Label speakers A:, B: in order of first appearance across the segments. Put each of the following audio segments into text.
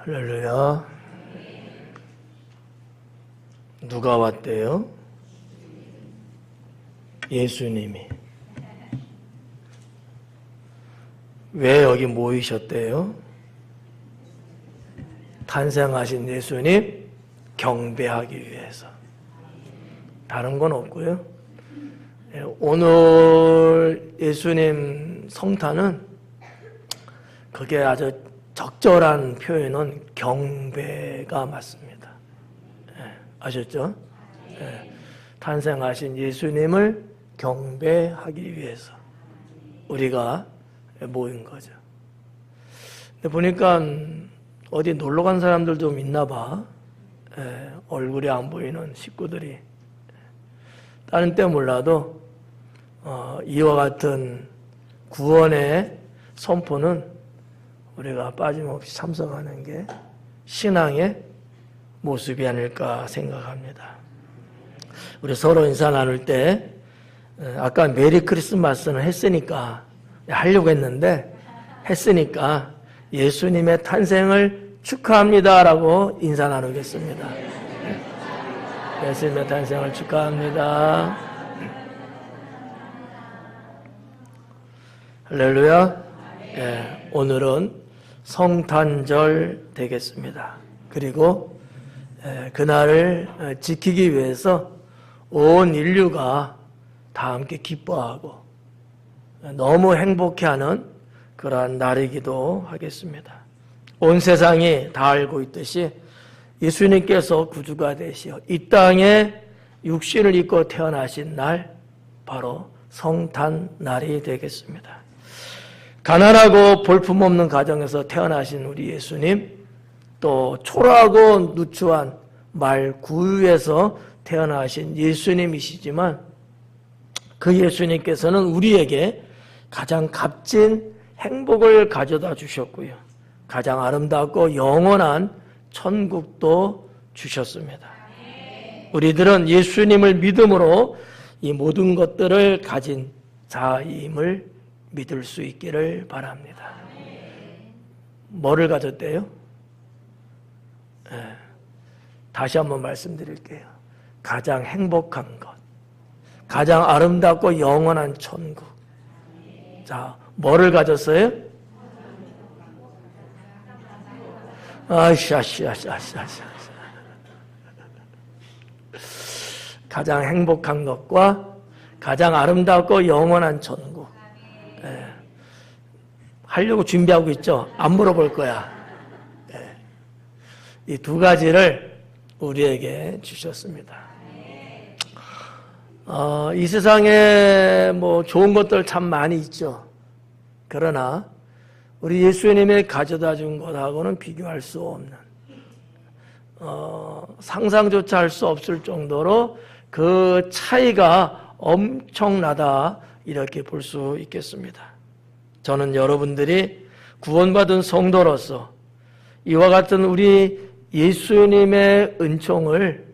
A: 할렐루야. 누가 왔대요? 예수님이. 왜 여기 모이셨대요? 탄생하신 예수님 경배하기 위해서. 다른 건 없고요. 오늘 예수님 성탄은 그게 아주 적절한 표현은 경배가 맞습니다. 아셨죠? 탄생하신 예수님을 경배하기 위해서 우리가 모인 거죠. 근데 보니까 어디 놀러 간 사람들 좀 있나 봐. 얼굴이 안 보이는 식구들이. 다른 때 몰라도 이와 같은 구원의 선포는 우리가 빠짐없이 참석하는 게 신앙의 모습이 아닐까 생각합니다. 우리 서로 인사 나눌 때 아까 메리 크리스마스는 했으니까 하려고 했는데 했으니까 예수님의 탄생을 축하합니다라고 인사 나누겠습니다. 예수님의 탄생을 축하합니다. 할렐루야. 오늘은 성탄절 되겠습니다. 그리고 그날을 지키기 위해서 온 인류가 다 함께 기뻐하고 너무 행복해하는 그러한 날이기도 하겠습니다. 온 세상이 다 알고 있듯이 예수님께서 구주가 되시어 이 땅에 육신을 입고 태어나신 날 바로 성탄날이 되겠습니다. 가난하고 볼품없는 가정에서 태어나신 우리 예수님, 또 초라하고 누추한 말 구유에서 태어나신 예수님이시지만 그 예수님께서는 우리에게 가장 값진 행복을 가져다 주셨고요. 가장 아름답고 영원한 천국도 주셨습니다. 우리들은 예수님을 믿음으로 이 모든 것들을 가진 자임을 믿을 수 있기를 바랍니다. 뭐를 가졌대요? 다시 한번 말씀드릴게요. 가장 행복한 것, 가장 아름답고 영원한 천국. 자, 뭐를 가졌어요? 가장 행복한 것과 가장 아름답고 영원한 천국. 하려고 준비하고 있죠? 안 물어볼 거야. 이 두 가지를 우리에게 주셨습니다. 이 세상에 뭐 좋은 것들 참 많이 있죠. 그러나 우리 예수님이 가져다 준 것하고는 비교할 수 없는, 상상조차 할 수 없을 정도로 그 차이가 엄청나다 이렇게 볼 수 있겠습니다. 저는 여러분들이 구원받은 성도로서 이와 같은 우리 예수님의 은총을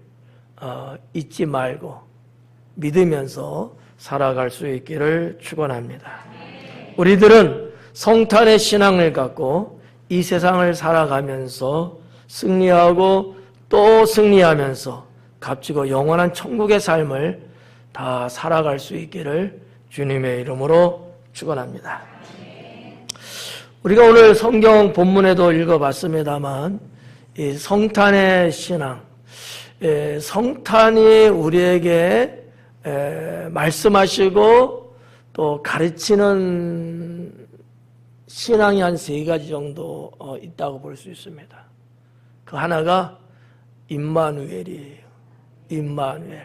A: 잊지 말고 믿으면서 살아갈 수 있기를 축원합니다. 우리들은 성탄의 신앙을 갖고 이 세상을 살아가면서 승리하고 또 승리하면서 값지고 영원한 천국의 삶을 다 살아갈 수 있기를 주님의 이름으로 축원합니다. 우리가 오늘 성경 본문에도 읽어봤습니다만 이 성탄의 신앙, 성탄이 우리에게 말씀하시고 또 가르치는 신앙이 한 세 가지 정도 있다고 볼 수 있습니다. 그 하나가 임마누엘이에요. 임마누엘.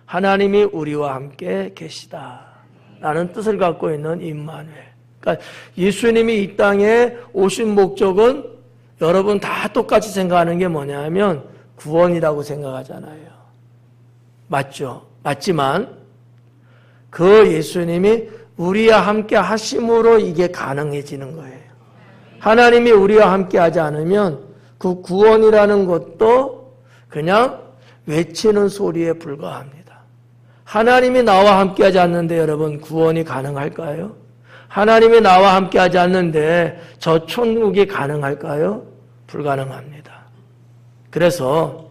A: 하나님이 우리와 함께 계시다 라는 뜻을 갖고 있는 임마누엘. 그러니까 예수님이 이 땅에 오신 목적은 여러분 다 똑같이 생각하는 게 뭐냐면 구원이라고 생각하잖아요. 맞죠? 맞지만 그 예수님이 우리와 함께 하심으로 이게 가능해지는 거예요. 하나님이 우리와 함께 하지 않으면 그 구원이라는 것도 그냥 외치는 소리에 불과합니다. 하나님이 나와 함께 하지 않는데 여러분 구원이 가능할까요? 하나님이 나와 함께 하지 않는데 저 천국이 가능할까요? 불가능합니다. 그래서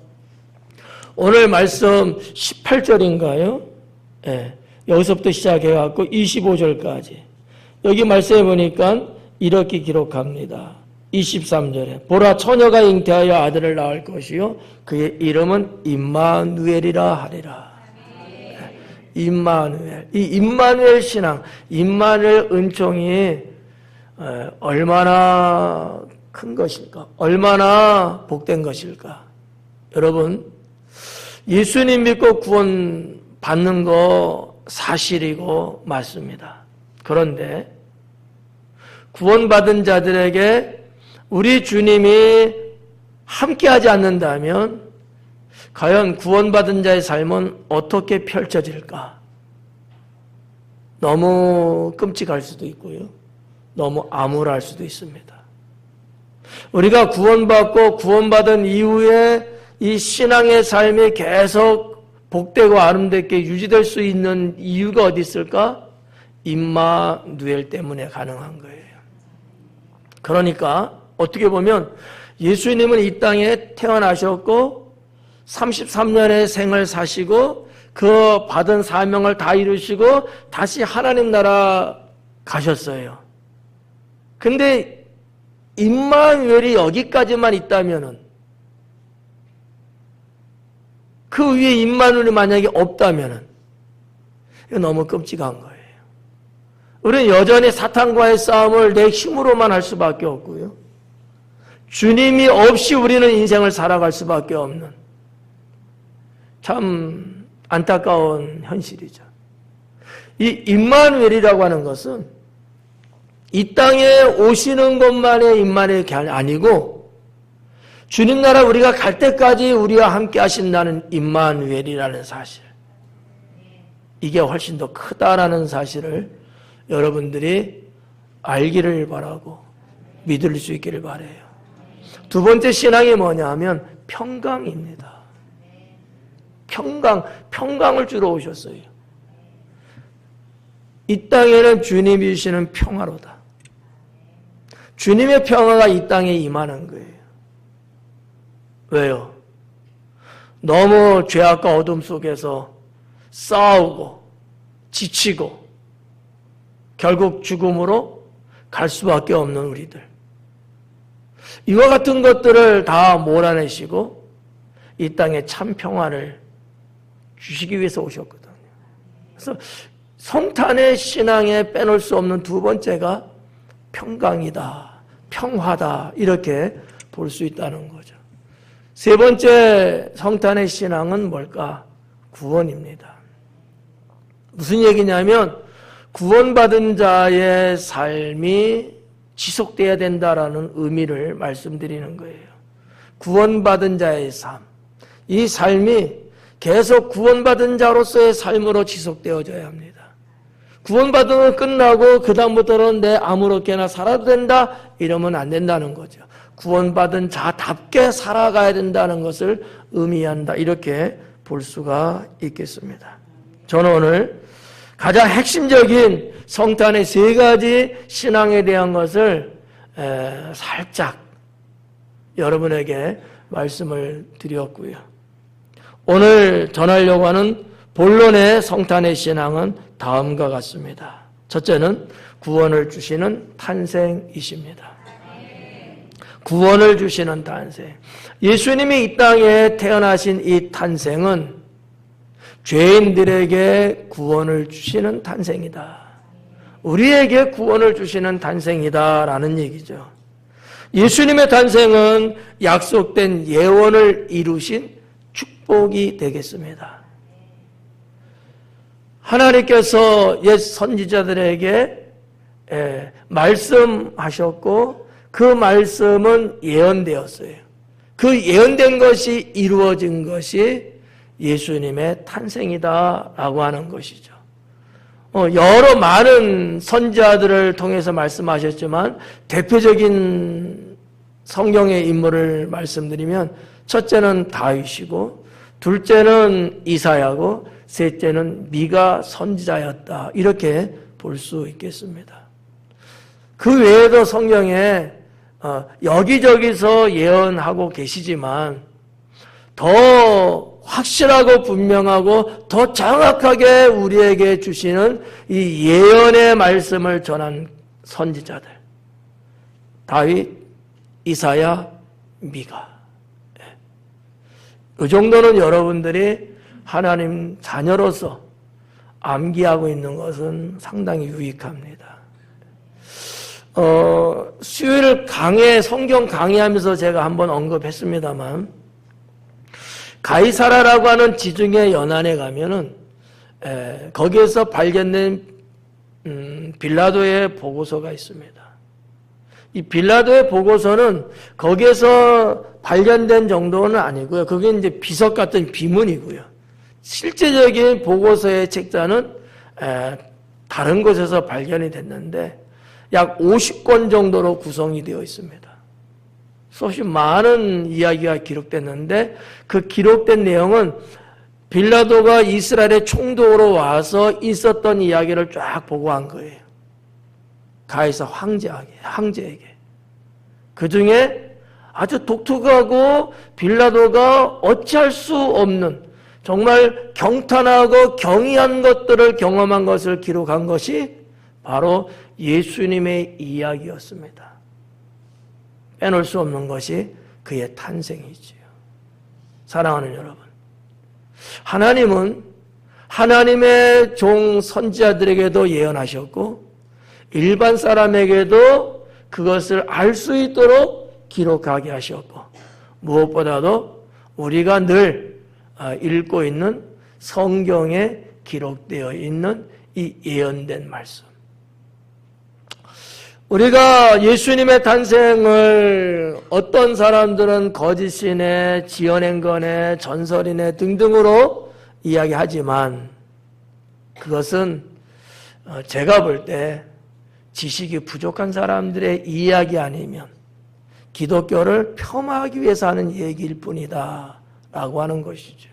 A: 오늘 말씀 18절인가요? 예, 여기서부터 시작해갖고 25절까지 여기 말씀해 보니까 이렇게 기록합니다. 23절에 보라 처녀가 잉태하여 아들을 낳을 것이요 그의 이름은 임마누엘이라 하리라. 임마누엘. 이 임마누엘 신앙, 임마누엘 은총이 얼마나 큰 것일까? 얼마나 복된 것일까? 여러분, 예수님 믿고 구원 받는 거 사실이고 맞습니다. 그런데 구원받은 자들에게 우리 주님이 함께하지 않는다면 과연 구원받은 자의 삶은 어떻게 펼쳐질까? 너무 끔찍할 수도 있고요. 너무 암울할 수도 있습니다. 우리가 구원받고 구원받은 이후에 이 신앙의 삶이 계속 복되고 아름답게 유지될 수 있는 이유가 어디 있을까? 임마누엘 때문에 가능한 거예요. 그러니까 어떻게 보면 예수님은 이 땅에 태어나셨고 33년의 생을 사시고 그 받은 사명을 다 이루시고 다시 하나님 나라 가셨어요. 근데 임마누엘이 여기까지만 있다면은 그 위에 임마누엘이 만약에 없다면은 이거 너무 끔찍한 거예요. 우리는 여전히 사탄과의 싸움을 내 힘으로만 할 수밖에 없고요. 주님이 없이 우리는 인생을 살아갈 수밖에 없는 참 안타까운 현실이죠. 이 임마누엘이라고 하는 것은 이 땅에 오시는 것만의 임마누엘이 아니고 주님 나라 우리가 갈 때까지 우리와 함께 하신다는 임마누엘이라는 사실, 이게 훨씬 더 크다라는 사실을 여러분들이 알기를 바라고 믿을 수 있기를 바라요. 두 번째 신앙이 뭐냐 하면 평강입니다. 평강을 주러 오셨어요. 이 땅에는 주님이 주시는 평화로다. 주님의 평화가 이 땅에 임하는 거예요. 왜요? 너무 죄악과 어둠 속에서 싸우고 지치고 결국 죽음으로 갈 수밖에 없는 우리들, 이와 같은 것들을 다 몰아내시고 이 땅에 참 평화를 주시기 위해서 오셨거든요. 그래서 성탄의 신앙에 빼놓을 수 없는 두 번째가 평강이다, 평화다, 이렇게 볼 수 있다는 거죠. 세 번째 성탄의 신앙은 뭘까? 구원입니다. 무슨 얘기냐면 구원받은 자의 삶이 지속돼야 된다라는 의미를 말씀드리는 거예요. 구원받은 자의 삶, 이 삶이 계속 구원받은 자로서의 삶으로 지속되어져야 합니다. 구원받으면 끝나고 그 다음부터는 내 아무렇게나 살아도 된다 이러면 안 된다는 거죠. 구원받은 자답게 살아가야 된다는 것을 의미한다, 이렇게 볼 수가 있겠습니다. 저는 오늘 가장 핵심적인 성탄의 세 가지 신앙에 대한 것을 살짝 여러분에게 말씀을 드렸고요. 오늘 전하려고 하는 본론의 성탄의 신앙은 다음과 같습니다. 첫째는 구원을 주시는 탄생이십니다. 구원을 주시는 탄생. 예수님이 이 땅에 태어나신 이 탄생은 죄인들에게 구원을 주시는 탄생이다. 우리에게 구원을 주시는 탄생이다라는 얘기죠. 예수님의 탄생은 약속된 예언을 이루신 축복이 되겠습니다. 하나님께서 옛 선지자들에게 말씀하셨고 그 말씀은 예언되었어요. 그 예언된 것이 이루어진 것이 예수님의 탄생이다라고 하는 것이죠. 여러 많은 선지자들을 통해서 말씀하셨지만 대표적인 성경의 인물을 말씀드리면 첫째는 다윗이고 둘째는 이사야고 셋째는 미가 선지자였다, 이렇게 볼 수 있겠습니다. 그 외에도 성경에 여기저기서 예언하고 계시지만 더 확실하고 분명하고 더 정확하게 우리에게 주시는 이 예언의 말씀을 전한 선지자들, 다윗, 이사야, 미가. 이 정도는 여러분들이 하나님 자녀로서 암기하고 있는 것은 상당히 유익합니다. 수요일 성경 강의하면서 제가 한번 언급했습니다만, 가이사라라고 하는 지중해 연안에 가면은, 거기에서 발견된, 빌라도의 보고서가 있습니다. 이 빌라도의 보고서는 거기에서 발견된 정도는 아니고요. 그게 이제 비석 같은 비문이고요. 실제적인 보고서의 책자는, 다른 곳에서 발견이 됐는데, 약 50권 정도로 구성이 되어 있습니다. 수없이 많은 이야기가 기록됐는데 그 기록된 내용은 빌라도가 이스라엘의 총독으로 와서 있었던 이야기를 쫙 보고한 거예요. 가이사 황제에게. 그 중에 아주 독특하고 빌라도가 어찌할 수 없는 정말 경탄하고 경이한 것들을 경험한 것을 기록한 것이 바로 예수님의 이야기였습니다. 빼놓을 수 없는 것이 그의 탄생이지요. 사랑하는 여러분, 하나님은 하나님의 종 선지자들에게도 예언하셨고 일반 사람에게도 그것을 알 수 있도록 기록하게 하셨고 무엇보다도 우리가 늘 읽고 있는 성경에 기록되어 있는 이 예언된 말씀, 우리가 예수님의 탄생을 어떤 사람들은 거짓이네, 지어낸 거네, 전설이네 등등으로 이야기하지만 그것은 제가 볼 때 지식이 부족한 사람들의 이야기 아니면 기독교를 폄하하기 위해서 하는 얘기일 뿐이다 라고 하는 것이죠.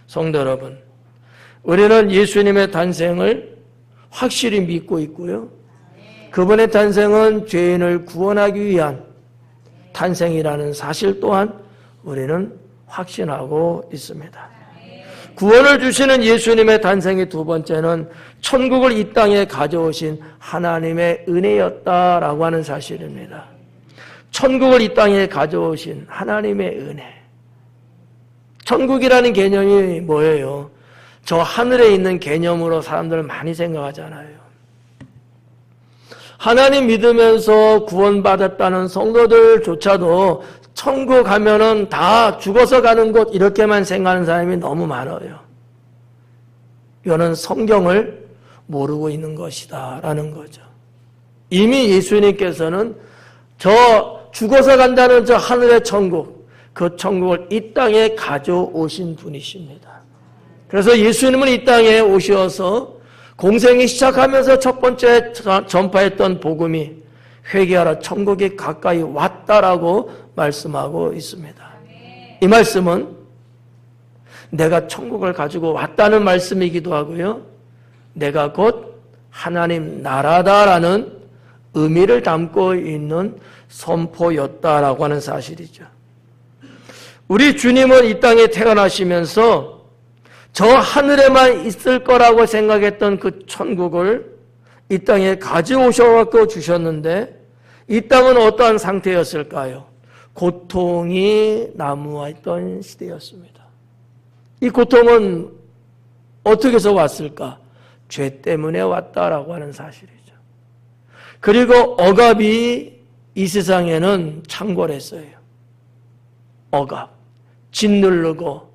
A: 성도 여러분, 우리는 예수님의 탄생을 확실히 믿고 있고요. 그분의 탄생은 죄인을 구원하기 위한 탄생이라는 사실 또한 우리는 확신하고 있습니다. 구원을 주시는 예수님의 탄생의 두 번째는 천국을 이 땅에 가져오신 하나님의 은혜였다라고 하는 사실입니다. 천국을 이 땅에 가져오신 하나님의 은혜. 천국이라는 개념이 뭐예요? 저 하늘에 있는 개념으로 사람들 많이 생각하잖아요. 하나님 믿으면서 구원받았다는 성도들조차도 천국 가면은 다 죽어서 가는 곳 이렇게만 생각하는 사람이 너무 많아요. 이거는 성경을 모르고 있는 것이다 라는 거죠. 이미 예수님께서는 저 죽어서 간다는 저 하늘의 천국, 그 천국을 이 땅에 가져오신 분이십니다. 그래서 예수님은 이 땅에 오셔서 공생이 시작하면서 첫 번째 전파했던 복음이 회개하라 천국이 가까이 왔다라고 말씀하고 있습니다. 이 말씀은 내가 천국을 가지고 왔다는 말씀이기도 하고요. 내가 곧 하나님 나라다라는 의미를 담고 있는 선포였다라고 하는 사실이죠. 우리 주님은 이 땅에 태어나시면서 저 하늘에만 있을 거라고 생각했던 그 천국을 이 땅에 가져오셔서 주셨는데 이 땅은 어떠한 상태였을까요? 고통이 난무했던 시대였습니다. 이 고통은 어떻게 해서 왔을까? 죄 때문에 왔다라고 하는 사실이죠. 그리고 억압이 이 세상에는 창궐했어요. 억압, 짓누르고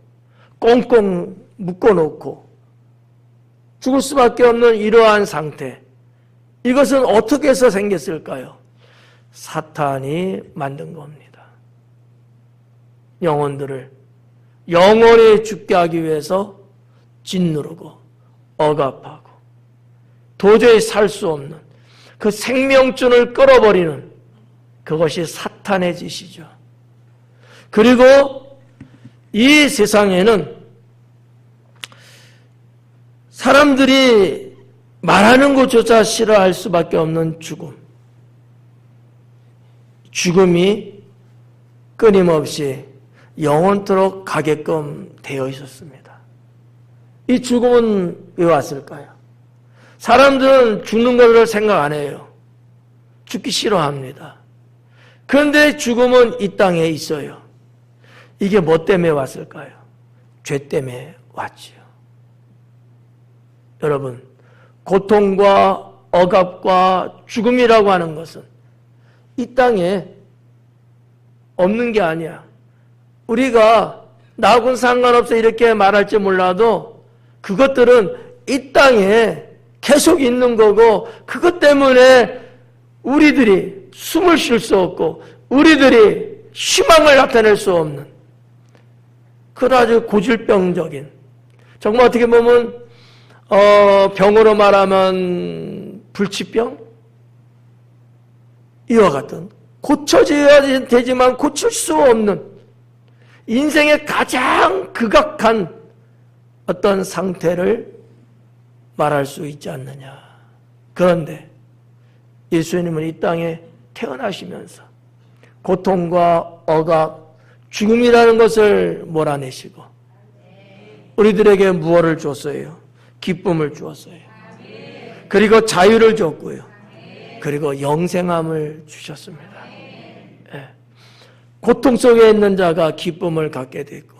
A: 꽁꽁 묶어놓고 죽을 수밖에 없는 이러한 상태. 이것은 어떻게 해서 생겼을까요? 사탄이 만든 겁니다. 영혼들을 영원히 죽게 하기 위해서 짓누르고 억압하고 도저히 살 수 없는 그 생명줄을 끌어버리는 그것이 사탄의 짓이죠. 그리고 이 세상에는 사람들이 말하는 것조차 싫어할 수밖에 없는 죽음. 죽음이 끊임없이 영원토록 가게끔 되어 있었습니다. 이 죽음은 왜 왔을까요? 사람들은 죽는 것을 생각 안 해요. 죽기 싫어합니다. 그런데 죽음은 이 땅에 있어요. 이게 뭐 때문에 왔을까요? 죄 때문에 왔지요. 여러분, 고통과 억압과 죽음이라고 하는 것은 이 땅에 없는 게 아니야. 우리가 나하고는 상관없어 이렇게 말할지 몰라도 그것들은 이 땅에 계속 있는 거고, 그것 때문에 우리들이 숨을 쉴 수 없고 우리들이 희망을 나타낼 수 없는 그런 아주 고질병적인, 정말 어떻게 보면 병으로 말하면 불치병? 이와 같은 고쳐져야 되지만 고칠 수 없는 인생의 가장 극악한 어떤 상태를 말할 수 있지 않느냐. 그런데 예수님은 이 땅에 태어나시면서 고통과 억압, 죽음이라는 것을 몰아내시고 우리들에게 무엇을 줬어요? 기쁨을 주었어요. 그리고 자유를 줬고요. 그리고 영생함을 주셨습니다. 네. 고통 속에 있는 자가 기쁨을 갖게 됐고,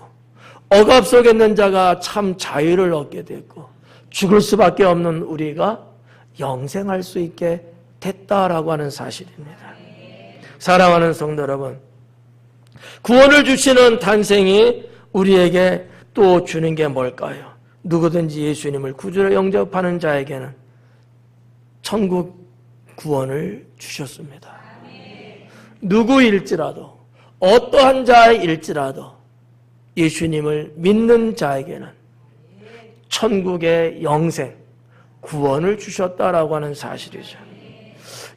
A: 억압 속에 있는 자가 참 자유를 얻게 됐고, 죽을 수밖에 없는 우리가 영생할 수 있게 됐다라고 하는 사실입니다. 사랑하는 성도 여러분, 구원을 주시는 탄생이 우리에게 또 주는 게 뭘까요? 누구든지 예수님을 구주로 영접하는 자에게는 천국 구원을 주셨습니다. 누구일지라도, 어떠한 자일지라도 예수님을 믿는 자에게는 천국의 영생, 구원을 주셨다라고 하는 사실이죠.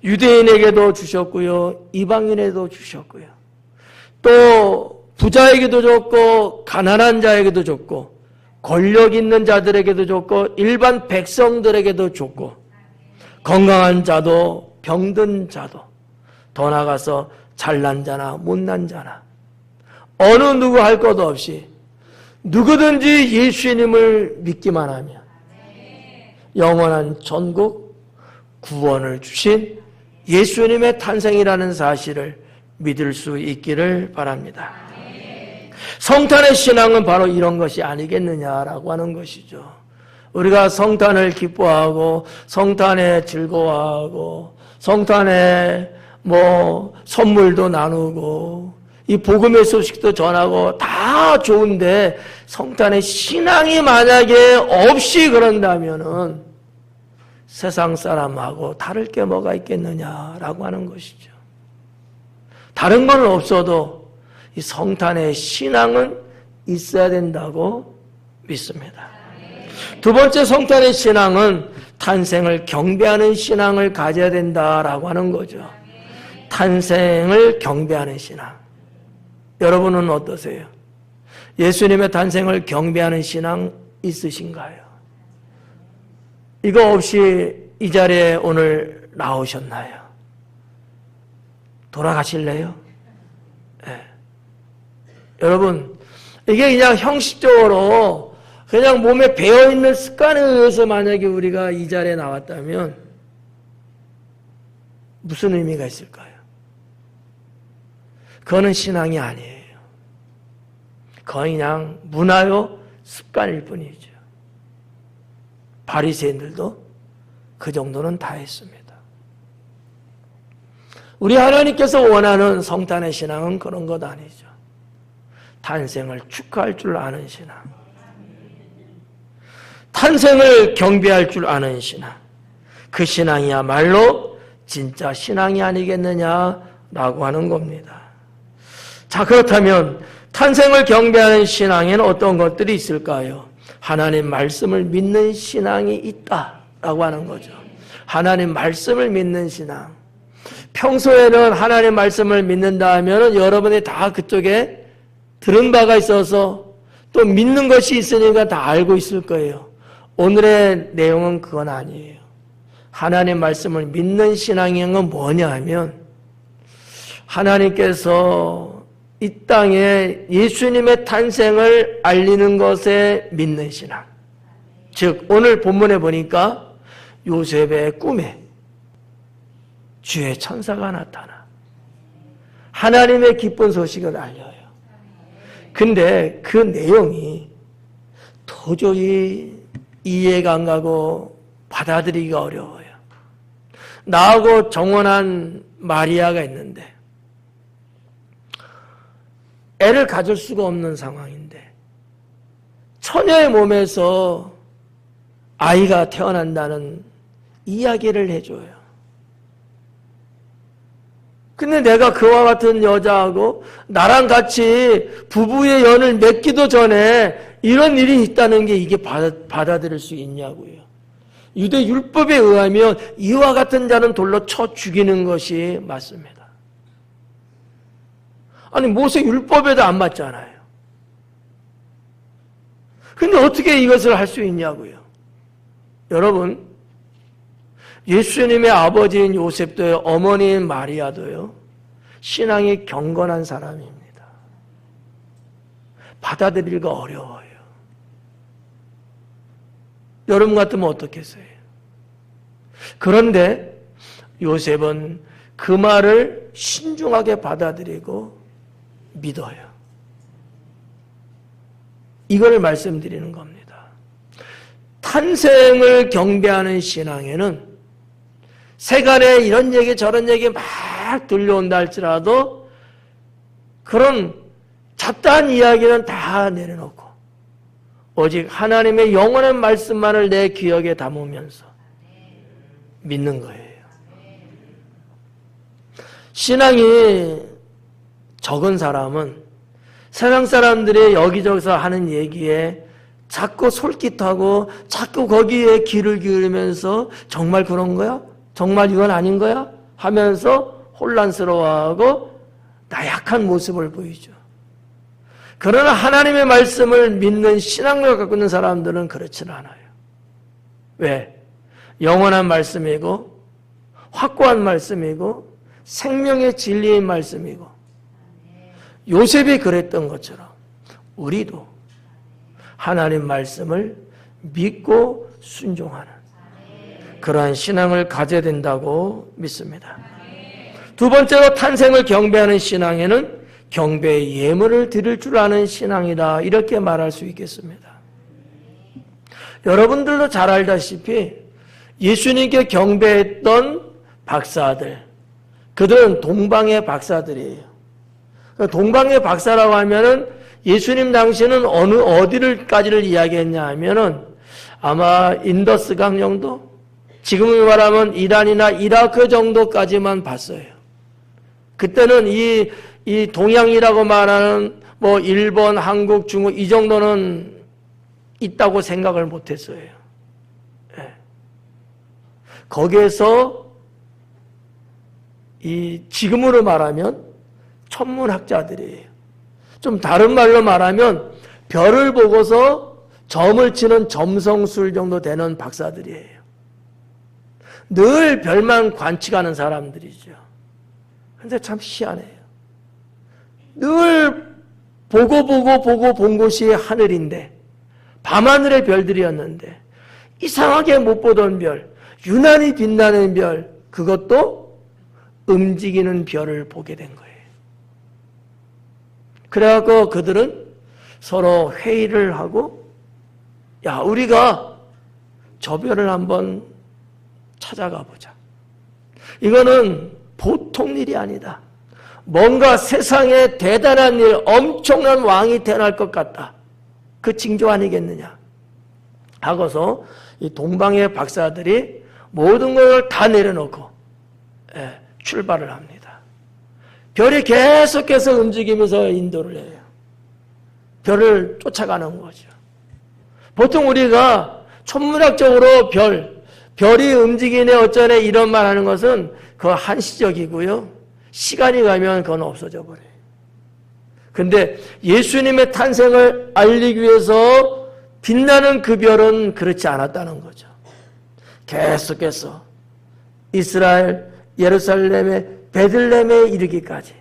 A: 유대인에게도 주셨고요, 이방인에게도 주셨고요, 또 부자에게도 줬고 가난한 자에게도 줬고 권력 있는 자들에게도 줬고 일반 백성들에게도 줬고 건강한 자도 병든 자도 더 나아가서 잘난 자나 못난 자나 어느 누구 할 것 없이 누구든지 예수님을 믿기만 하면 영원한 천국 구원을 주신 예수님의 탄생이라는 사실을 믿을 수 있기를 바랍니다. 성탄의 신앙은 바로 이런 것이 아니겠느냐라고 하는 것이죠. 우리가 성탄을 기뻐하고 성탄에 즐거워하고 성탄에 선물도 나누고 이 복음의 소식도 전하고 다 좋은데 성탄의 신앙이 만약에 없이 그런다면은 세상 사람하고 다를 게 뭐가 있겠느냐라고 하는 것이죠. 다른 건 없어도 이 성탄의 신앙은 있어야 된다고 믿습니다. 두 번째 성탄의 신앙은 탄생을 경배하는 신앙을 가져야 된다라고 하는 거죠. 탄생을 경배하는 신앙. 여러분은 어떠세요? 예수님의 탄생을 경배하는 신앙 있으신가요? 이거 없이 이 자리에 오늘 나오셨나요? 돌아가실래요? 네. 여러분, 이게 그냥 형식적으로 그냥 몸에 배어있는 습관에 의해서 만약에 우리가 이 자리에 나왔다면 무슨 의미가 있을까요? 그거는 신앙이 아니에요. 그건 그냥 문화요 습관일 뿐이죠. 바리새인들도 그 정도는 다 했습니다. 우리 하나님께서 원하는 성탄의 신앙은 그런 것 아니죠. 탄생을 축하할 줄 아는 신앙, 탄생을 경배할 줄 아는 신앙, 그 신앙이야말로 진짜 신앙이 아니겠느냐라고 하는 겁니다. 자, 그렇다면 탄생을 경배하는 신앙에는 어떤 것들이 있을까요? 하나님 말씀을 믿는 신앙이 있다라고 하는 거죠. 하나님 말씀을 믿는 신앙. 평소에는 하나님 말씀을 믿는다 하면 여러분이 다 그쪽에 들은 바가 있어서 또 믿는 것이 있으니까 다 알고 있을 거예요. 오늘의 내용은 그건 아니에요. 하나님 말씀을 믿는 신앙인 건 뭐냐 하면 하나님께서 이 땅에 예수님의 탄생을 알리는 것에 믿는 신앙. 즉 오늘 본문에 보니까 요셉의 꿈에 주의 천사가 나타나 하나님의 기쁜 소식을 알려요. 근데 그 내용이 도저히 이해가 안 가고 받아들이기가 어려워요. 나하고 정혼한 마리아가 있는데 애를 가질 수가 없는 상황인데 처녀의 몸에서 아이가 태어난다는 이야기를 해줘요. 근데 내가 그와 같은 여자하고 나랑 같이 부부의 연을 맺기도 전에 이런 일이 있다는 게 이게 받아들일 수 있냐고요. 유대 율법에 의하면 이와 같은 자는 돌로 쳐 죽이는 것이 맞습니다. 아니 모세 율법에도 안 맞잖아요. 근데 어떻게 이것을 할 수 있냐고요. 여러분, 예수님의 아버지인 요셉도요, 어머니인 마리아도요, 신앙이 경건한 사람입니다. 받아들이기가 어려워요. 여러분 같으면 어떻겠어요? 그런데 요셉은 그 말을 신중하게 받아들이고 믿어요. 이걸 말씀드리는 겁니다. 탄생을 경배하는 신앙에는 세간에 이런 얘기 저런 얘기 막 들려온다 할지라도 그런 잡다한 이야기는 다 내려놓고 오직 하나님의 영원한 말씀만을 내 기억에 담으면서 믿는 거예요. 신앙이 적은 사람은 세상 사람들이 여기저기서 하는 얘기에 자꾸 솔깃하고 자꾸 거기에 귀를 기울이면서 정말 그런 거야? 정말 이건 아닌 거야? 하면서 혼란스러워하고 나약한 모습을 보이죠. 그러나 하나님의 말씀을 믿는 신앙력을 갖고 있는 사람들은 그렇지는 않아요. 왜? 영원한 말씀이고 확고한 말씀이고 생명의 진리인 말씀이고 요셉이 그랬던 것처럼 우리도 하나님 말씀을 믿고 순종하는 그러한 신앙을 가져야 된다고 믿습니다. 두 번째로 탄생을 경배하는 신앙에는 경배의 예물을 드릴 줄 아는 신앙이다, 이렇게 말할 수 있겠습니다. 여러분들도 잘 알다시피 예수님께 경배했던 박사들, 그들은 동방의 박사들이에요. 동방의 박사라고 하면은 예수님 당시에는 어디를까지를 이야기했냐 하면은 아마 인더스강 정도? 지금으로 말하면 이란이나 이라크 정도까지만 봤어요. 그때는 이 동양이라고 말하는 뭐 일본, 한국, 중국 이 정도는 있다고 생각을 못했어요. 네. 거기에서 지금으로 말하면 천문학자들이에요. 좀 다른 말로 말하면 별을 보고서 점을 치는 점성술 정도 되는 박사들이에요. 늘 별만 관측하는 사람들이죠. 근데 참 희한해요. 늘 보고 본 곳이 하늘인데 밤하늘의 별들이었는데 이상하게 못 보던 별, 유난히 빛나는 별, 그것도 움직이는 별을 보게 된 거예요. 그래갖고 그들은 서로 회의를 하고 야, 우리가 저 별을 한번 찾아가 보자. 이거는 보통 일이 아니다. 뭔가 세상에 대단한 일, 엄청난 왕이 태어날 것 같다. 그 징조 아니겠느냐 하고서 이 동방의 박사들이 모든 걸 다 내려놓고 출발을 합니다. 별이 계속해서 움직이면서 인도를 해요. 별을 쫓아가는 거죠. 보통 우리가 천문학적으로 별이 움직이네 어쩌네 이런 말 하는 것은 그거 한시적이고요. 시간이 가면 그건 없어져 버려요. 근데 예수님의 탄생을 알리기 위해서 빛나는 그 별은 그렇지 않았다는 거죠. 계속해서 이스라엘, 예루살렘의 베들레헴에 이르기까지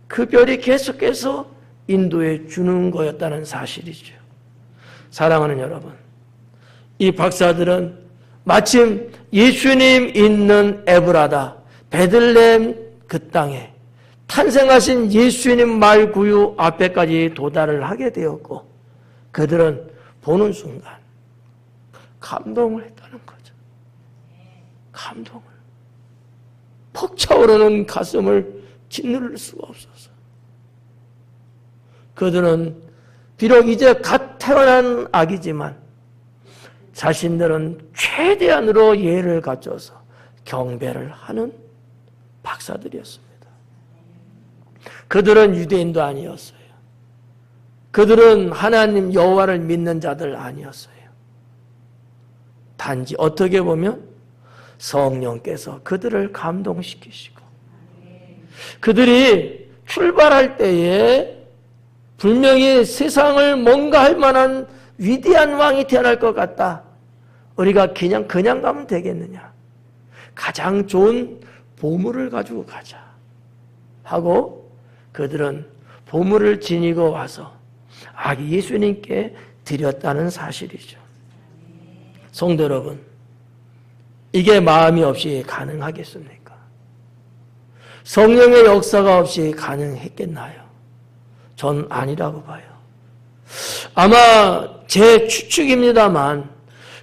A: 그 별이 계속해서 인도해 주는 거였다는 사실이죠. 사랑하는 여러분, 이 박사들은 마침 예수님 있는 에브라다, 베들레헴 그 땅에 탄생하신 예수님 말구유 앞에까지 도달을 하게 되었고, 그들은 보는 순간 감동을 했다는 거죠. 감동을. 벅차오르는 가슴을 짓누를 수가 없어서. 그들은 비록 이제 갓 태어난 아기지만 자신들은 최대한으로 예를 갖춰서 경배를 하는 박사들이었습니다. 그들은 유대인도 아니었어요. 그들은 하나님 여호와를 믿는 자들 아니었어요. 단지 어떻게 보면 성령께서 그들을 감동시키시고, 그들이 출발할 때에 분명히 세상을 뭔가 할 만한 위대한 왕이 태어날 것 같다. 우리가 그냥 가면 되겠느냐. 가장 좋은 보물을 가지고 가자 하고 그들은 보물을 지니고 와서 아기 예수님께 드렸다는 사실이죠. 성도 여러분, 이게 마음이 없이 가능하겠습니까? 성령의 역사가 없이 가능했겠나요? 전 아니라고 봐요. 아마 제 추측입니다만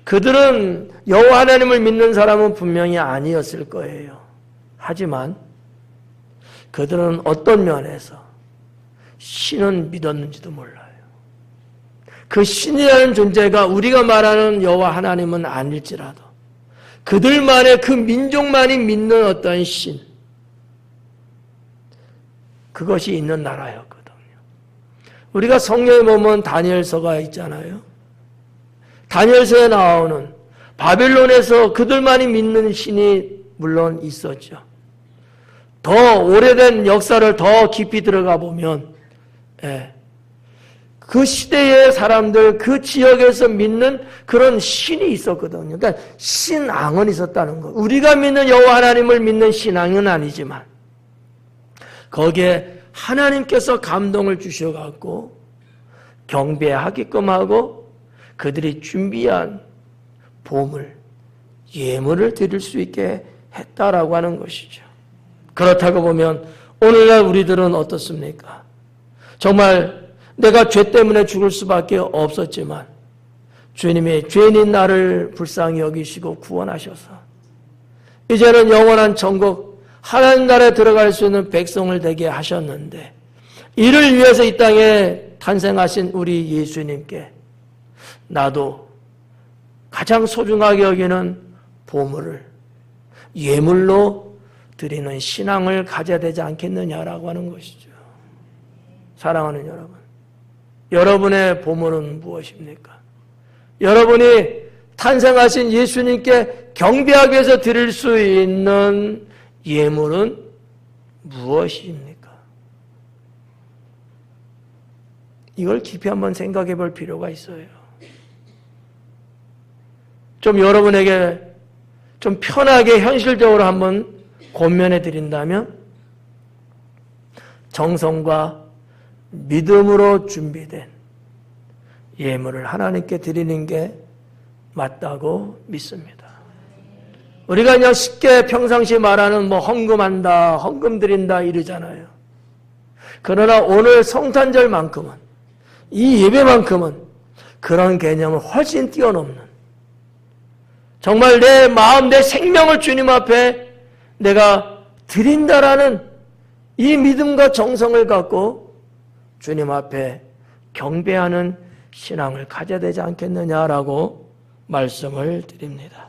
A: 그들은 여호와 하나님을 믿는 사람은 분명히 아니었을 거예요. 하지만 그들은 어떤 면에서 신은 믿었는지도 몰라요. 그 신이라는 존재가 우리가 말하는 여호와 하나님은 아닐지라도 그들만의 그 민족만이 믿는 어떤 신, 그것이 있는 나라였거든요. 우리가 성경에 보면 다니엘서가 있잖아요. 다니엘서에 나오는 바빌론에서 그들만이 믿는 신이 물론 있었죠. 더 오래된 역사를 더 깊이 들어가 보면 그 시대의 사람들, 그 지역에서 믿는 그런 신이 있었거든요. 그러니까 신앙은 있었다는 거. 우리가 믿는 여호와 하나님을 믿는 신앙은 아니지만 거기에 하나님께서 감동을 주셔갖고 경배하게끔 하고 그들이 준비한 보물, 예물을 드릴 수 있게 했다라고 하는 것이죠. 그렇다고 보면 오늘날 우리들은 어떻습니까? 정말 내가 죄 때문에 죽을 수밖에 없었지만 주님이 죄인인 나를 불쌍히 여기시고 구원하셔서 이제는 영원한 천국 하나님 나라에 들어갈 수 있는 백성을 되게 하셨는데, 이를 위해서 이 땅에 탄생하신 우리 예수님께 나도 가장 소중하게 여기는 보물을 예물로 드리는 신앙을 가져야 되지 않겠느냐라고 하는 것이죠. 사랑하는 여러분, 여러분의 보물은 무엇입니까? 여러분이 탄생하신 예수님께 경배하기 위해서 드릴 수 있는 예물은 무엇입니까? 이걸 깊이 한번 생각해 볼 필요가 있어요. 좀 여러분에게 좀 편하게 현실적으로 한번 권면해 드린다면 정성과 믿음으로 준비된 예물을 하나님께 드리는 게 맞다고 믿습니다. 우리가 그냥 쉽게 평상시 말하는 헌금한다, 헌금 드린다 이러잖아요. 그러나 오늘 성탄절만큼은, 이 예배만큼은 그런 개념을 훨씬 뛰어넘는, 정말 내 마음, 내 생명을 주님 앞에 내가 드린다라는 이 믿음과 정성을 갖고 주님 앞에 경배하는 신앙을 가져야 되지 않겠느냐라고 말씀을 드립니다.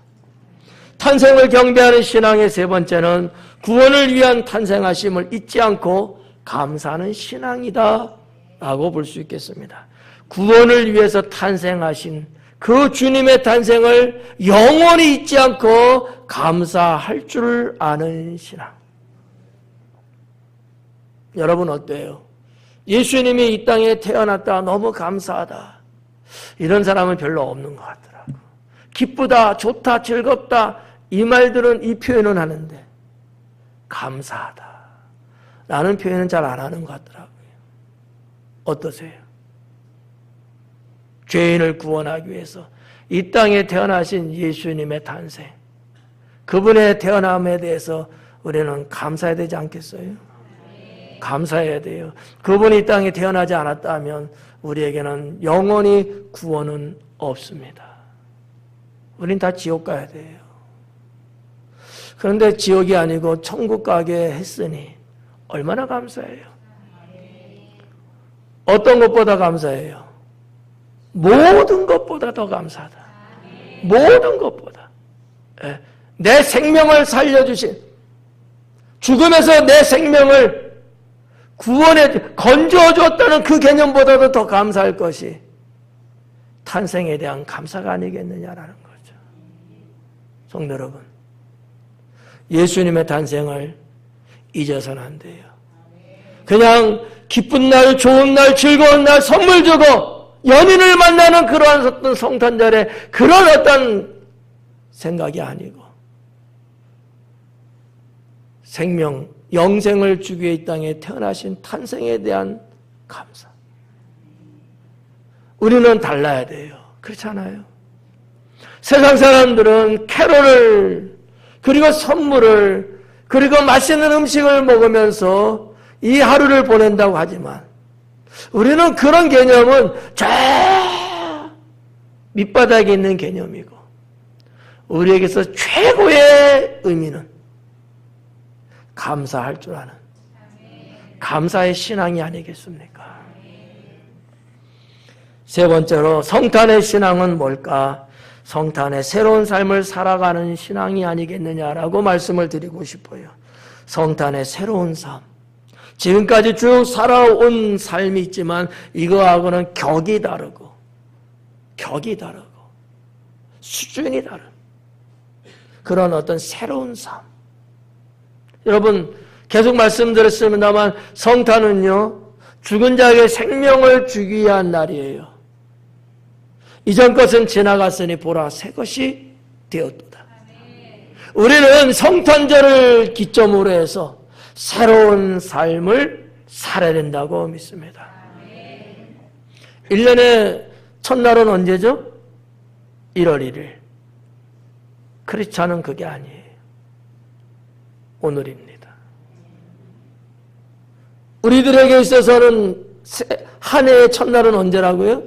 A: 탄생을 경배하는 신앙의 세 번째는 구원을 위한 탄생하심을 잊지 않고 감사하는 신앙이다 라고 볼 수 있겠습니다. 구원을 위해서 탄생하신 그 주님의 탄생을 영원히 잊지 않고 감사할 줄 아는 신앙. 여러분 어때요? 예수님이 이 땅에 태어났다, 너무 감사하다, 이런 사람은 별로 없는 것 같더라고요. 기쁘다, 좋다, 즐겁다, 이 말들은, 이 표현은 하는데 감사하다 라는 표현은 잘 안 하는 것 같더라고요. 어떠세요? 죄인을 구원하기 위해서 이 땅에 태어나신 예수님의 탄생, 그분의 태어남에 대해서 우리는 감사해야 되지 않겠어요? 감사해야 돼요. 그분이 이 땅에 태어나지 않았다면 우리에게는 영원히 구원은 없습니다. 우린 다 지옥 가야 돼요. 그런데 지옥이 아니고 천국 가게 했으니 얼마나 감사해요. 어떤 것보다 감사해요? 모든 것보다 더 감사하다. 모든 것보다. 내 생명을 살려주신, 죽음에서 내 생명을 건져줬다는 그 개념보다도 더 감사할 것이 탄생에 대한 감사가 아니겠느냐라는 거죠. 성도 여러분, 예수님의 탄생을 잊어서는 안 돼요. 그냥 기쁜 날, 좋은 날, 즐거운 날 선물 주고 연인을 만나는 그러한 어떤 성탄절에 그런 어떤 생각이 아니고 생명, 영생을 주기 위해 이 땅에 태어나신 탄생에 대한 감사. 우리는 달라야 돼요. 그렇잖아요. 세상 사람들은 캐롤을, 그리고 선물을, 그리고 맛있는 음식을 먹으면서 이 하루를 보낸다고 하지만 우리는 그런 개념은 저 밑바닥에 있는 개념이고 우리에게서 최고의 의미는 감사할 줄 아는 감사의 신앙이 아니겠습니까? 세 번째로 성탄의 신앙은 뭘까? 성탄의 새로운 삶을 살아가는 신앙이 아니겠느냐라고 말씀을 드리고 싶어요. 성탄의 새로운 삶. 지금까지 쭉 살아온 삶이 있지만 이거하고는 격이 다르고 수준이 다른 그런 어떤 새로운 삶. 여러분 계속 말씀드렸습니다만 성탄은요 죽은 자에게 생명을 주기 위한 날이에요. 이전 것은 지나갔으니 보라 새 것이 되었도다. 우리는 성탄절을 기점으로 해서 새로운 삶을 살아야 된다고 믿습니다. 1년의 첫날은 언제죠? 1월 1일. 크리스찬은 그게 아니에요. 오늘입니다. 우리들에게 있어서는 한 해의 첫날은 언제라고요?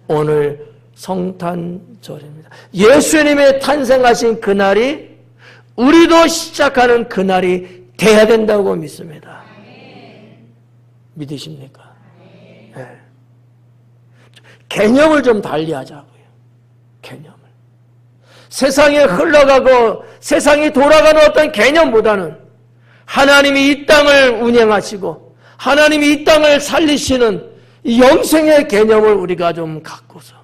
A: 오늘 성탄절입니다. 예수님의 탄생하신 그날이 우리도 시작하는 그날이 돼야 된다고 믿습니다. 믿으십니까? 네. 개념을 좀 달리하자고요. 개념을. 세상에 흘러가고 세상이 돌아가는 어떤 개념보다는 하나님이 이 땅을 운행하시고 하나님이 이 땅을 살리시는 이 영생의 개념을 우리가 좀 갖고서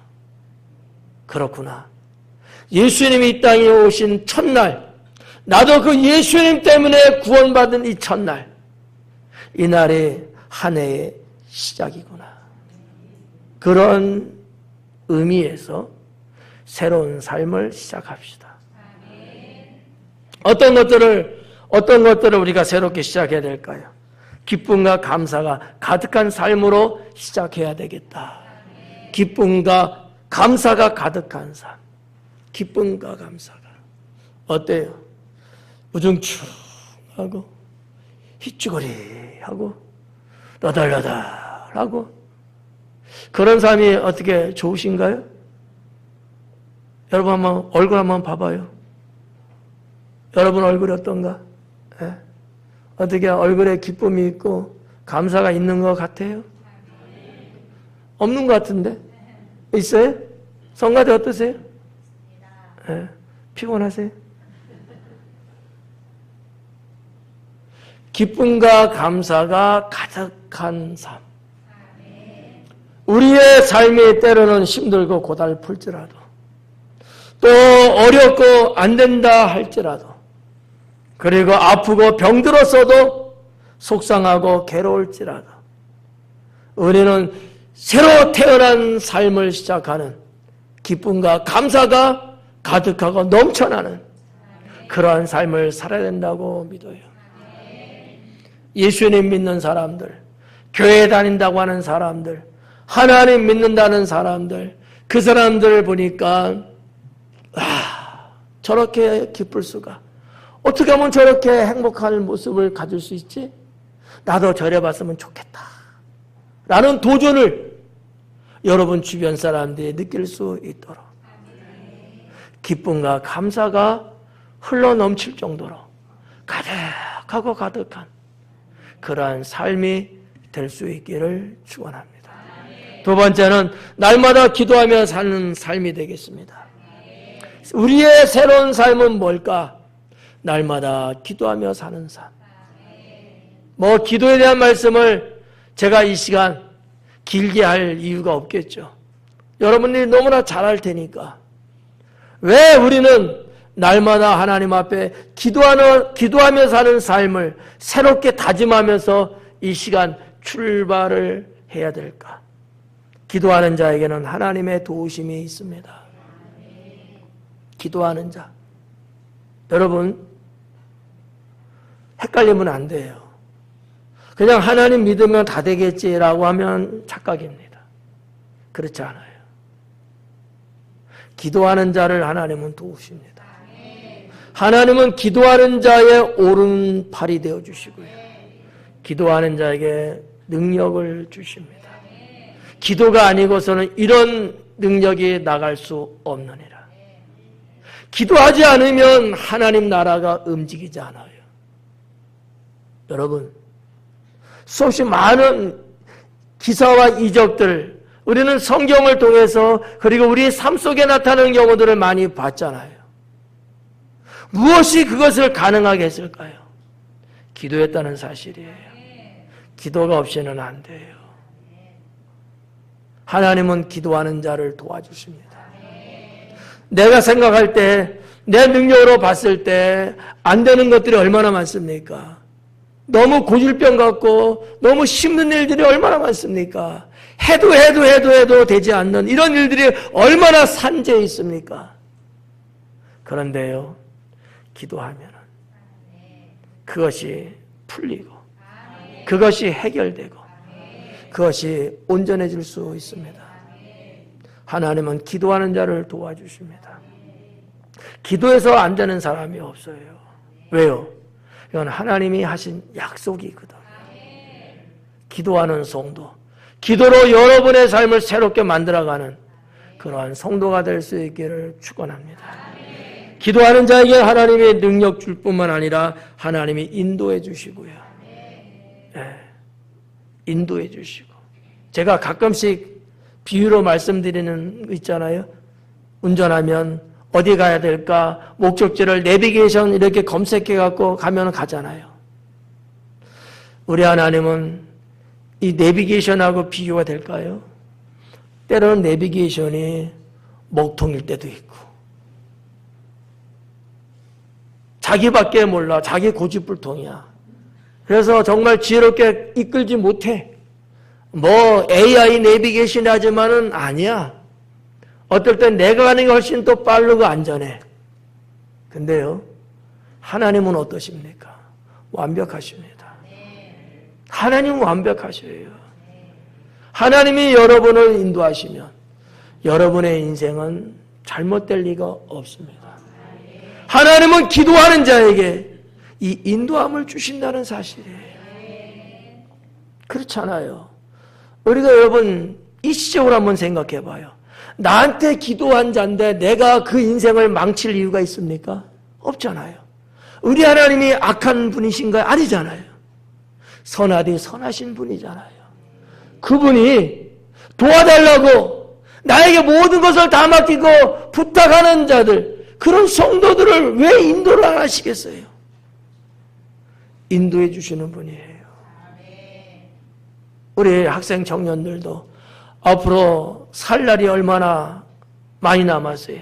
A: 그렇구나. 예수님이 이 땅에 오신 첫날 나도 그 예수님 때문에 구원받은 이 첫날 이 날이 한 해의 시작이구나. 그런 의미에서 새로운 삶을 시작합시다. 어떤 것들을 우리가 새롭게 시작해야 될까요? 기쁨과 감사가 가득한 삶으로 시작해야 되겠다. 기쁨과 감사가 가득한 삶. 기쁨과 감사가. 어때요? 우중충하고 희쭈거리하고 너덜너덜하고 그런 삶이 어떻게 좋으신가요? 여러분 얼굴 한번 봐봐요. 여러분 얼굴이 어떤가? 네? 어떻게 얼굴에 기쁨이 있고 감사가 있는 것 같아요? 없는 것 같은데? 있어요? 성가대 어떠세요? 네. 피곤하세요? 기쁨과 감사가 가득한 삶. 우리의 삶이 때로는 힘들고 고달플지라도 또 어렵고 안 된다 할지라도 그리고 아프고 병들었어도 속상하고 괴로울지라도 우리는 새로 태어난 삶을 시작하는 기쁨과 감사가 가득하고 넘쳐나는 그러한 삶을 살아야 된다고 믿어요. 예수님 믿는 사람들, 교회 다닌다고 하는 사람들, 하나님 믿는다는 사람들, 그 사람들을 보니까 저렇게 기쁠 수가, 어떻게 하면 저렇게 행복한 모습을 가질 수 있지? 나도 저래봤으면 좋겠다 라는 도전을 여러분 주변 사람들이 느낄 수 있도록 기쁨과 감사가 흘러넘칠 정도로 가득하고 가득한 그러한 삶이 될 수 있기를 축원합니다. 두 번째는 날마다 기도하며 사는 삶이 되겠습니다. 우리의 새로운 삶은 뭘까? 날마다 기도하며 사는 삶. 기도에 대한 말씀을 제가 이 시간 길게 할 이유가 없겠죠. 여러분들이 너무나 잘 알 테니까. 왜 우리는 날마다 하나님 앞에 기도하며 사는 삶을 새롭게 다짐하면서 이 시간 출발을 해야 될까? 기도하는 자에게는 하나님의 도우심이 있습니다. 기도하는 자. 여러분, 헷갈리면 안 돼요. 그냥 하나님 믿으면 다 되겠지라고 하면 착각입니다. 그렇지 않아요. 기도하는 자를 하나님은 도우십니다. 하나님은 기도하는 자의 오른팔이 되어주시고요. 기도하는 자에게 능력을 주십니다. 기도가 아니고서는 이런 능력이 나갈 수 없느니라. 기도하지 않으면 하나님 나라가 움직이지 않아요. 여러분, 수없이 많은 기사와 이적들, 우리는 성경을 통해서 그리고 우리의 삶 속에 나타나는 경우들을 많이 봤잖아요. 무엇이 그것을 가능하게 했을까요? 기도했다는 사실이에요. 기도가 없이는 안 돼요. 하나님은 기도하는 자를 도와주십니다. 내가 생각할 때, 내 능력으로 봤을 때 안 되는 것들이 얼마나 많습니까? 너무 고질병 같고 너무 힘든 일들이 얼마나 많습니까? 해도 되지 않는 이런 일들이 얼마나 산재해 있습니까? 그런데요, 기도하면 그것이 풀리고 그것이 해결되고 그것이 온전해질 수 있습니다. 하나님은 기도하는 자를 도와주십니다. 기도해서 안 되는 사람이 없어요. 왜요? 이건 하나님이 하신 약속이거든요. 기도하는 성도, 기도로 여러분의 삶을 새롭게 만들어가는 그러한 성도가 될 수 있기를 축원합니다. 기도하는 자에게 하나님의 능력 줄 뿐만 아니라 하나님이 인도해 주시고요. 네, 인도해 주시고. 제가 가끔씩 비유로 말씀드리는 거 있잖아요. 운전하면 어디 가야 될까? 목적지를 내비게이션 이렇게 검색해 갖고 가면 가잖아요. 우리 하나님은 이 내비게이션하고 비교가 될까요? 때로는 내비게이션이 먹통일 때도 있고 자기밖에 몰라. 자기 고집불통이야. 그래서 정말 지혜롭게 이끌지 못해. AI 내비게이션 하지만은 아니야. 어떨 땐 내가 가는 게 훨씬 더 빠르고 안전해. 근데요, 하나님은 어떠십니까? 완벽하십니다. 하나님은 완벽하셔요. 하나님이 여러분을 인도하시면 여러분의 인생은 잘못될 리가 없습니다. 하나님은 기도하는 자에게 이 인도함을 주신다는 사실이에요. 그렇잖아요. 우리가 여러분 이시적으로 한번 생각해 봐요. 나한테 기도한 자인데 내가 그 인생을 망칠 이유가 있습니까? 없잖아요. 우리 하나님이 악한 분이신가요? 아니잖아요. 선하디 선하신 분이잖아요. 그분이 도와달라고 나에게 모든 것을 다 맡기고 부탁하는 자들, 그런 성도들을 왜 인도를 안 하시겠어요? 인도해 주시는 분이에요. 우리 학생 청년들도 앞으로 살 날이 얼마나 많이 남았어요.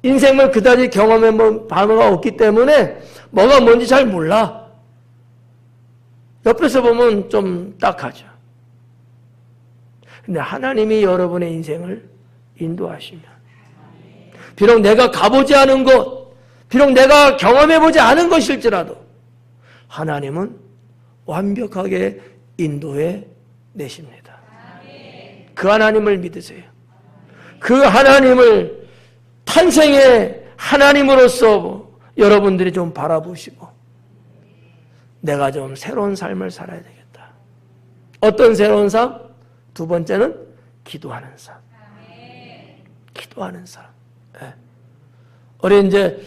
A: 인생을 그다지 경험해 본 바가 없기 때문에 뭐가 뭔지 잘 몰라. 옆에서 보면 좀 딱하죠. 근데 하나님이 여러분의 인생을 인도하시면, 비록 내가 가보지 않은 곳, 비록 내가 경험해보지 않은 것일지라도 하나님은 완벽하게 인도해 내십니다. 그 하나님을 믿으세요. 그 하나님을 탄생의 하나님으로서 여러분들이 좀 바라보시고 내가 좀 새로운 삶을 살아야 되겠다. 어떤 새로운 삶? 두 번째는 기도하는 삶. 기도하는 삶. 네. 우리 이제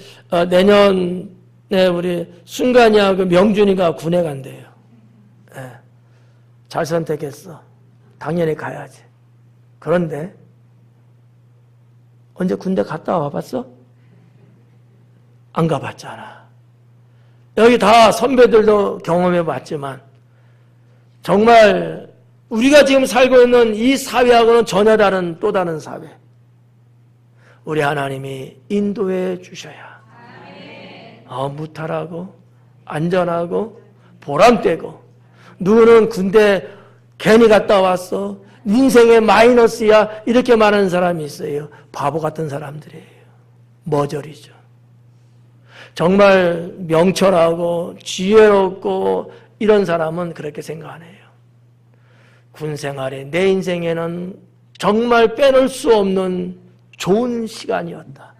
A: 내년에 우리 순간이하고 명준이가 군에 간대요. 네. 잘 선택했어. 당연히 가야지. 그런데 언제 군대 갔다 와봤어? 안 가봤잖아. 여기 다 선배들도 경험해봤지만 정말 우리가 지금 살고 있는 이 사회하고는 전혀 다른 또 다른 사회. 우리 하나님이 인도해 주셔야 무탈하고 안전하고 보람되고 누구는 군대 괜히 갔다 왔어. 인생의 마이너스야. 이렇게 말하는 사람이 있어요. 바보 같은 사람들이에요. 머저리죠. 정말 명철하고 지혜롭고 이런 사람은 그렇게 생각 안 해요. 군 생활에 내 인생에는 정말 빼놓을 수 없는 좋은 시간이었다.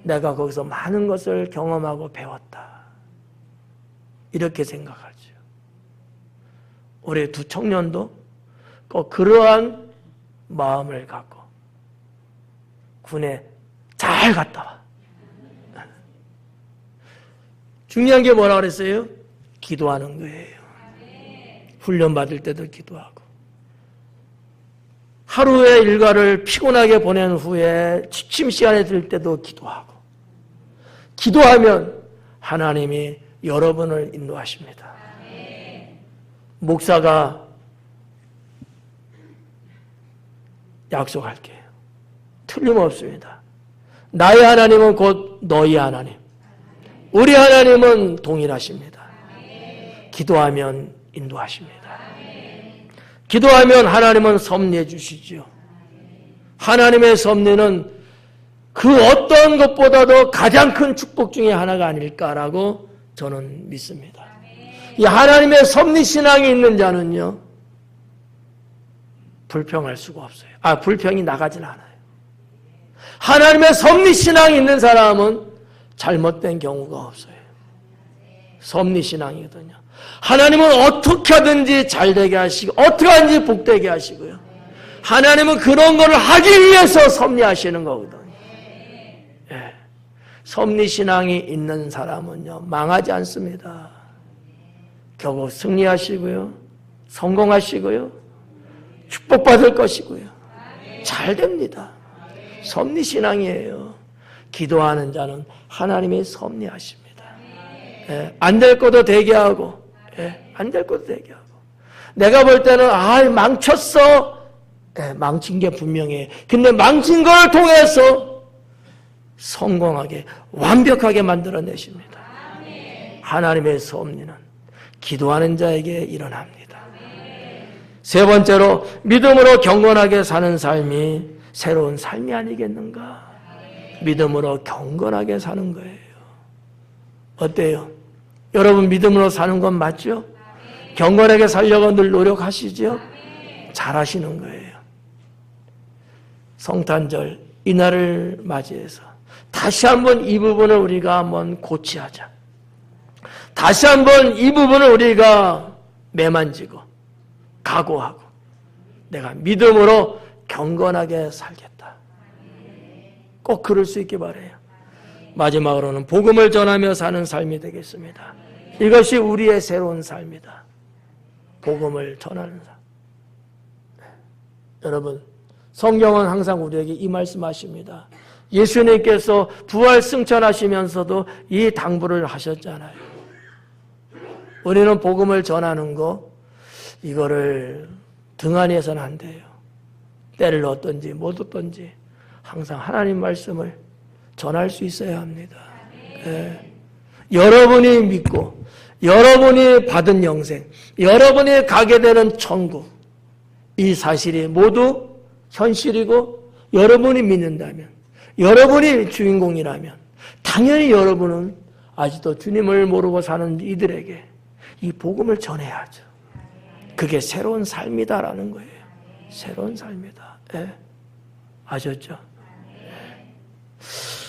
A: 내가 거기서 많은 것을 경험하고 배웠다. 이렇게 생각하죠. 우리 두 청년도 꼭 그러한 마음을 갖고 군에 잘 갔다 와. 중요한 게 뭐라 그랬어요? 기도하는 거예요. 훈련 받을 때도 기도하고 하루의 일과를 피곤하게 보낸 후에 취침 시간에 들 때도 기도하고 기도하면 하나님이 여러분을 인도하십니다. 목사가 약속할게요. 틀림없습니다. 나의 하나님은 곧 너희 하나님. 우리 하나님은 동일하십니다. 기도하면 인도하십니다. 기도하면 하나님은 섭리해 주시죠. 하나님의 섭리는 그 어떤 것보다도 가장 큰 축복 중에 하나가 아닐까라고 저는 믿습니다. 이 하나님의 섭리 신앙이 있는 자는요, 불평할 수가 없어요. 불평이 나가진 않아요. 하나님의 섭리 신앙이 있는 사람은 잘못된 경우가 없어요. 섭리 신앙이거든요. 하나님은 어떻게 하든지 잘되게 하시고 어떻게 하든지 복되게 하시고요. 하나님은 그런 걸 하기 위해서 섭리하시는 거거든요. 예. 섭리 신앙이 있는 사람은요, 망하지 않습니다. 결국 승리하시고요, 성공하시고요, 축복받을 것이고요, 잘 됩니다. 섭리 신앙이에요. 기도하는 자는 하나님이 섭리하십니다. 예, 안 될 것도 되게 하고, 예, 안 될 것도 되게 하고. 내가 볼 때는 망쳤어. 예, 망친 게 분명해. 근데 망친 걸 통해서 성공하게 완벽하게 만들어내십니다. 하나님의 섭리는 기도하는 자에게 일어납니다. 세 번째로 믿음으로 경건하게 사는 삶이 새로운 삶이 아니겠는가? 믿음으로 경건하게 사는 거예요. 어때요? 여러분 믿음으로 사는 건 맞죠? 경건하게 살려고 늘 노력하시죠? 잘하시는 거예요. 성탄절 이날을 맞이해서 다시 한번 이 부분을 우리가 한번 고치하자. 다시 한번 이 부분을 우리가 매만지고 각오하고 내가 믿음으로 경건하게 살겠다. 꼭 그럴 수 있게 바라요. 마지막으로는 복음을 전하며 사는 삶이 되겠습니다. 이것이 우리의 새로운 삶이다. 복음을 전하는 삶. 네. 여러분, 성경은 항상 우리에게 이 말씀하십니다. 예수님께서 부활 승천하시면서도 이 당부를 하셨잖아요. 우리는 복음을 전하는 거, 이거를 등한히해서는 안 돼요. 때를 얻든지 못 얻든지 항상 하나님 말씀을 전할 수 있어야 합니다. 네. 여러분이 믿고 여러분이 받은 영생, 여러분이 가게 되는 천국, 이 사실이 모두 현실이고 여러분이 믿는다면, 여러분이 주인공이라면 당연히 여러분은 아직도 주님을 모르고 사는 이들에게 이 복음을 전해야죠. 그게 새로운 삶이다라는 거예요. 새로운 삶이다. 예. 아셨죠?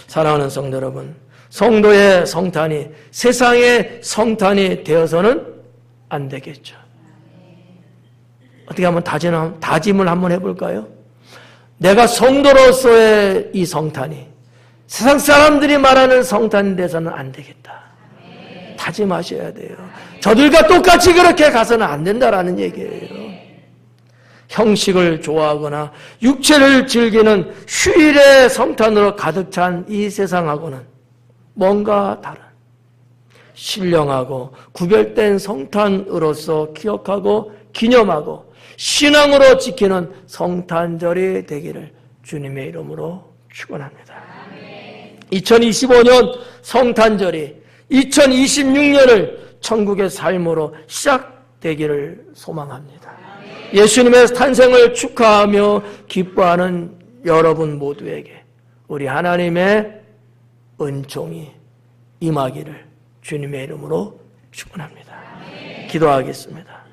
A: 사랑하는 성도 여러분, 성도의 성탄이 세상의 성탄이 되어서는 안 되겠죠. 어떻게 한번 다짐을 한번 해볼까요? 내가 성도로서의 이 성탄이 세상 사람들이 말하는 성탄이 돼서는 안 되겠다. 다짐하셔야 돼요. 저들과 똑같이 그렇게 가서는 안 된다라는 얘기예요. 형식을 좋아하거나 육체를 즐기는 휴일의 성탄으로 가득 찬 이 세상하고는 뭔가 다른 신령하고 구별된 성탄으로서 기억하고 기념하고 신앙으로 지키는 성탄절이 되기를 주님의 이름으로 축원합니다. 2025년 성탄절이 2026년을 천국의 삶으로 시작되기를 소망합니다. 예수님의 탄생을 축하하며 기뻐하는 여러분 모두에게 우리 하나님의 은총이 임하기를 주님의 이름으로 축원합니다. 기도하겠습니다.